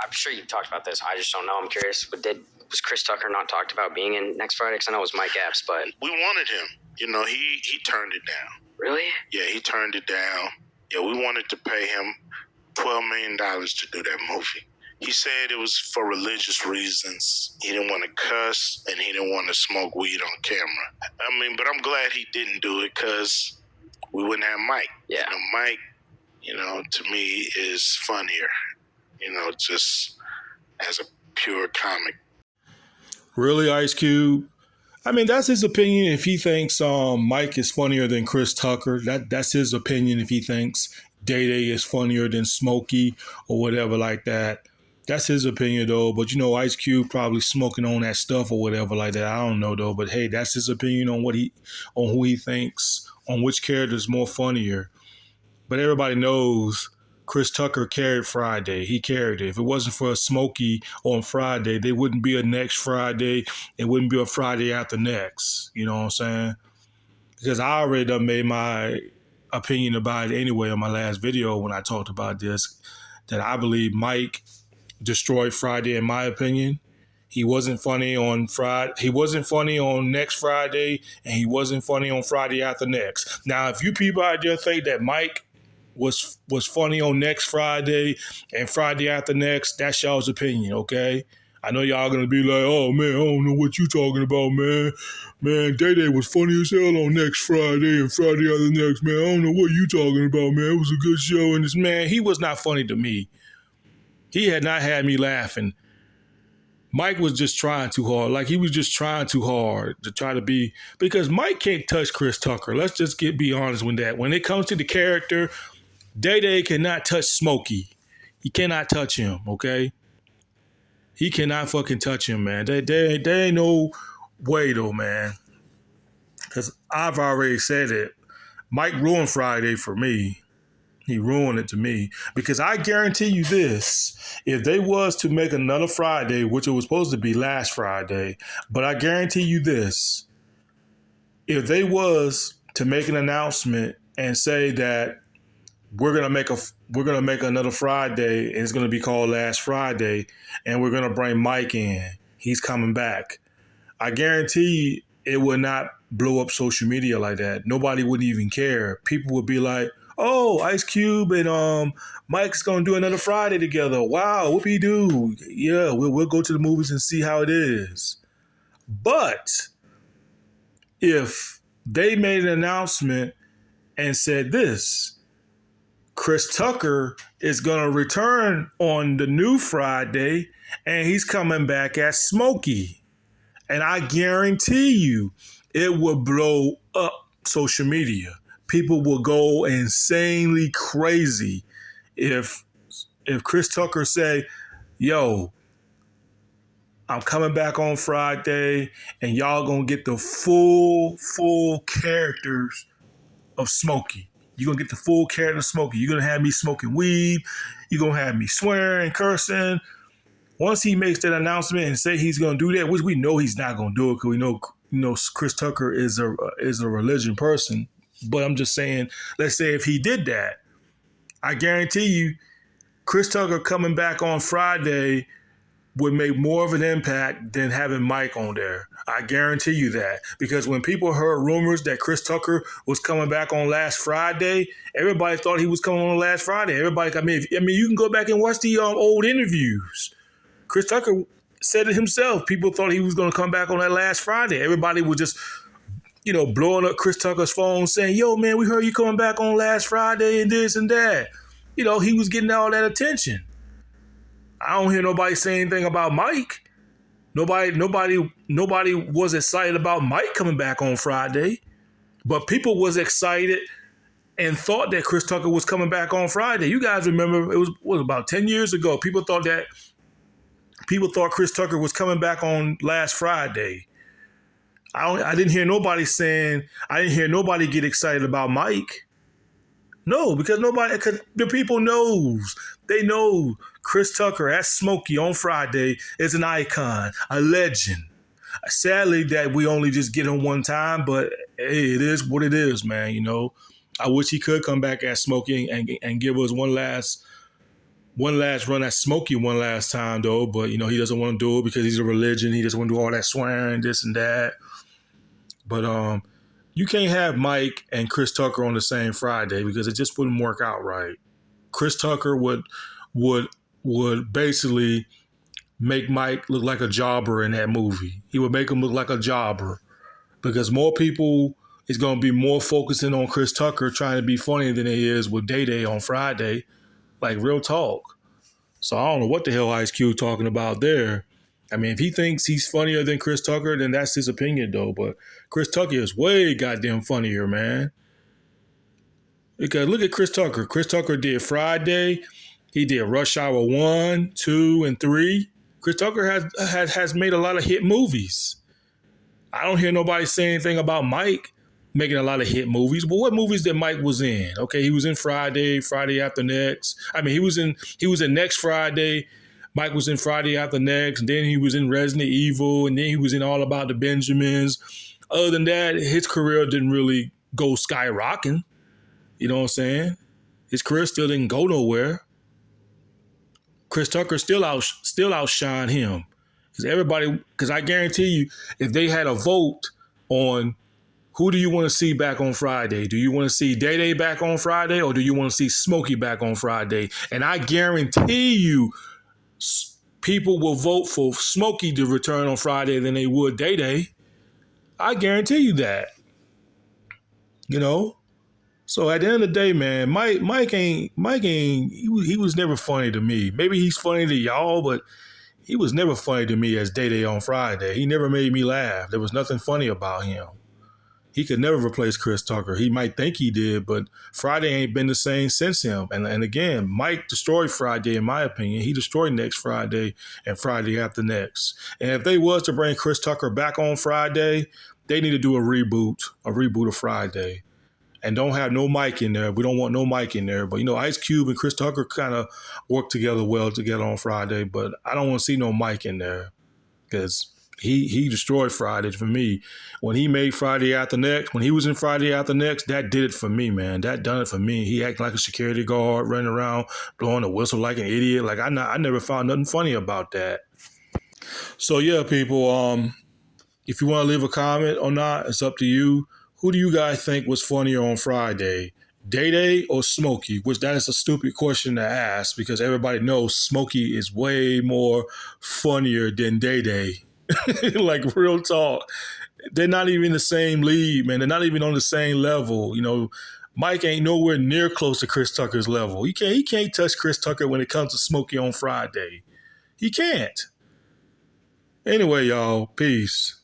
I'm sure you've talked about this. I just don't know. I'm curious. But was Chris Tucker not talked about being in next Friday? Because I know it was Mike Epps, but we wanted him. You know, he turned it down. Really? Yeah, he turned it down. Yeah, we wanted to pay him $12 million to do that movie. He said it was for religious reasons. He didn't want to cuss and he didn't want to smoke weed on camera. I mean, but I'm glad he didn't do it because we wouldn't have Mike. Yeah. You know, Mike, to me is funnier, just as a pure comic. Really, Ice Cube? I mean, that's his opinion. If he thinks Mike is funnier than Chris Tucker, that's his opinion. If he thinks Dayday is funnier than Smokey or whatever like that, that's his opinion though. But Ice Cube probably smoking on that stuff or whatever like that. I don't know though. But hey, that's his opinion on who he thinks, on which character is more funnier. But everybody knows Chris Tucker carried Friday. He carried it. If it wasn't for Smokey on Friday, there wouldn't be a next Friday. It wouldn't be a Friday after next. You know what I'm saying? Because I already done made my opinion about it anyway on my last video when I talked about this, that I believe Mike destroyed Friday in my opinion. He wasn't funny on Friday. He wasn't funny on next Friday, and he wasn't funny on Friday after next. Now, if you people out there think that Mike was funny on next Friday and Friday after next, that's y'all's opinion, okay? I know y'all gonna be like, oh man, I don't know what you talking about, man. Man, Dayday was funny as hell on next Friday and Friday after next, man. I don't know what you talking about, man. It was a good show, and this man, he was not funny to me. He had not had me laughing. Mike was just trying too hard. Like, he was just trying too hard to try to be, because Mike can't touch Chris Tucker. Let's just be honest with that. When it comes to the character, Dayday cannot touch Smokey. He cannot touch him, okay? He cannot fucking touch him, man. There ain't no way, though, man. Because I've already said it. Mike ruined Friday for me. He ruined it to me. Because I guarantee you this, if they was to make another Friday, which it was supposed to be last Friday, but I guarantee you this, if they was to make an announcement and say that we're gonna make another Friday and it's gonna be called Last Friday, and we're gonna bring Mike in, he's coming back, I guarantee it would not blow up social media like that. Nobody would even care. People would be like, oh, Ice Cube and Mike's gonna do another Friday together. Wow, whoopee-doo. Yeah, we'll go to the movies and see how it is. But if they made an announcement and said this, Chris Tucker is gonna return on the new Friday and he's coming back as Smokey. And I guarantee you it will blow up social media. People will go insanely crazy if Chris Tucker say, yo, I'm coming back on Friday and y'all gonna get the full characters of Smokey. You're gonna get the full character of Smokey. You're gonna have me smoking weed. You're gonna have me swearing, cursing. Once he makes that announcement and say he's gonna do that, which we know he's not gonna do it because we know Chris Tucker is a religion person. But I'm just saying, let's say if he did that, I guarantee you, Chris Tucker coming back on Friday would make more of an impact than having Mike on there. I guarantee you that. Because when people heard rumors that Chris Tucker was coming back on last Friday, everybody thought he was coming on last Friday. Everybody, I mean, you can go back and watch the old interviews. Chris Tucker said it himself. People thought he was going to come back on that last Friday. Everybody was just blowing up Chris Tucker's phone saying, yo, man, we heard you coming back on last Friday and this and that. He was getting all that attention. I don't hear nobody say anything about Mike. Nobody was excited about Mike coming back on Friday. But people was excited and thought that Chris Tucker was coming back on Friday. You guys remember, it was about 10 years ago. People thought Chris Tucker was coming back on last Friday. I didn't hear nobody get excited about Mike. No, because the people knows. They know Chris Tucker as Smokey on Friday is an icon, a legend. Sadly that we only just get him one time, but hey, it is what it is, man. I wish he could come back as Smokey and give us one last one last run at Smokey one last time though, but he doesn't want to do it because he's a religion. He doesn't want to do all that swearing, this and that. But you can't have Mike and Chris Tucker on the same Friday because it just wouldn't work out right. Chris Tucker would basically make Mike look like a jobber in that movie. He would make him look like a jobber because more people is going to be more focusing on Chris Tucker trying to be funnier than he is with Dayday on Friday. Like, real talk. So I don't know what the hell Ice Cube talking about there. I mean, if he thinks he's funnier than Chris Tucker, then that's his opinion, though. But Chris Tucker is way goddamn funnier, man. Because look at Chris Tucker. Chris Tucker did Friday. He did Rush Hour 1, 2, and 3. Chris Tucker has made a lot of hit movies. I don't hear nobody say anything about Mike making a lot of hit movies. But what movies that Mike was in? Okay, he was in Friday, Friday After Next. I mean, he was in Next Friday. Mike was in Friday After Next. And then he was in Resident Evil. And then he was in All About the Benjamins. Other than that, his career didn't really go skyrocketing. You know what I'm saying? His career still didn't go nowhere. Chris Tucker still outshined him. Because I guarantee you, if they had a vote on who do you want to see back on Friday? Do you want to see Dayday back on Friday or do you want to see Smokey back on Friday? And I guarantee you people will vote for Smokey to return on Friday than they would Dayday. I guarantee you that. So at the end of the day, man, Mike ain't he was never funny to me. Maybe he's funny to y'all, but he was never funny to me as Dayday on Friday. He never made me laugh. There was nothing funny about him. He could never replace Chris Tucker. He might think he did, but Friday ain't been the same since him. And again, Mike destroyed Friday, in my opinion. He destroyed Next Friday and Friday After Next. And if they was to bring Chris Tucker back on Friday, they need to do a reboot of Friday. And don't have no Mike in there. We don't want no Mike in there. But, Ice Cube and Chris Tucker kind of work well together on Friday. But I don't want to see no Mike in there because he destroyed Friday for me. When he made Friday After Next, when he was in Friday After Next, that did it for me, man. That done it for me. He acted like a security guard, running around, blowing a whistle like an idiot. Like, I never found nothing funny about that. So, yeah, people, if you want to leave a comment or not, it's up to you. Who do you guys think was funnier on Friday? Dayday or Smokey? Which that is a stupid question to ask because everybody knows Smokey is way more funnier than Dayday. Like, real talk. They're not even in the same league, man. They're not even on the same level. Mike ain't nowhere near close to Chris Tucker's level. He can't touch Chris Tucker when it comes to Smokey on Friday. He can't. Anyway, y'all, peace.